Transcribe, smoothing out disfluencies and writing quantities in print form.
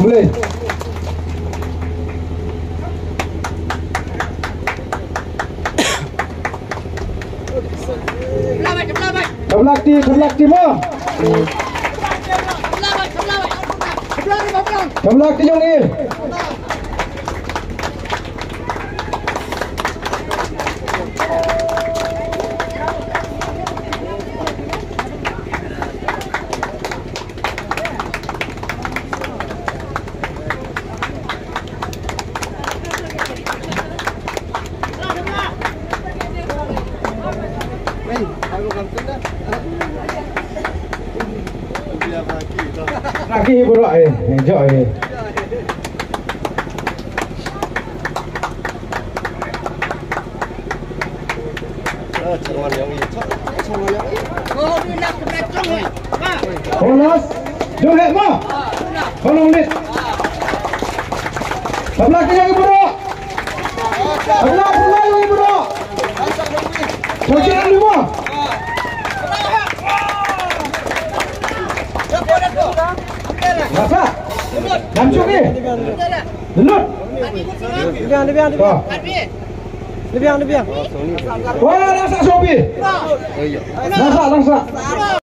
boleh. Sebelah timur. Sebelah kijong ni. Kaki buruk jauh Polos, joget mo. Tolong dit. Sebelah kiri lagi buruk. Sebelah lagi buruk. Sebelah lima. Masa? Langsung ni. Lelut. Lebiang. Wah, langsak sobi. Langsak.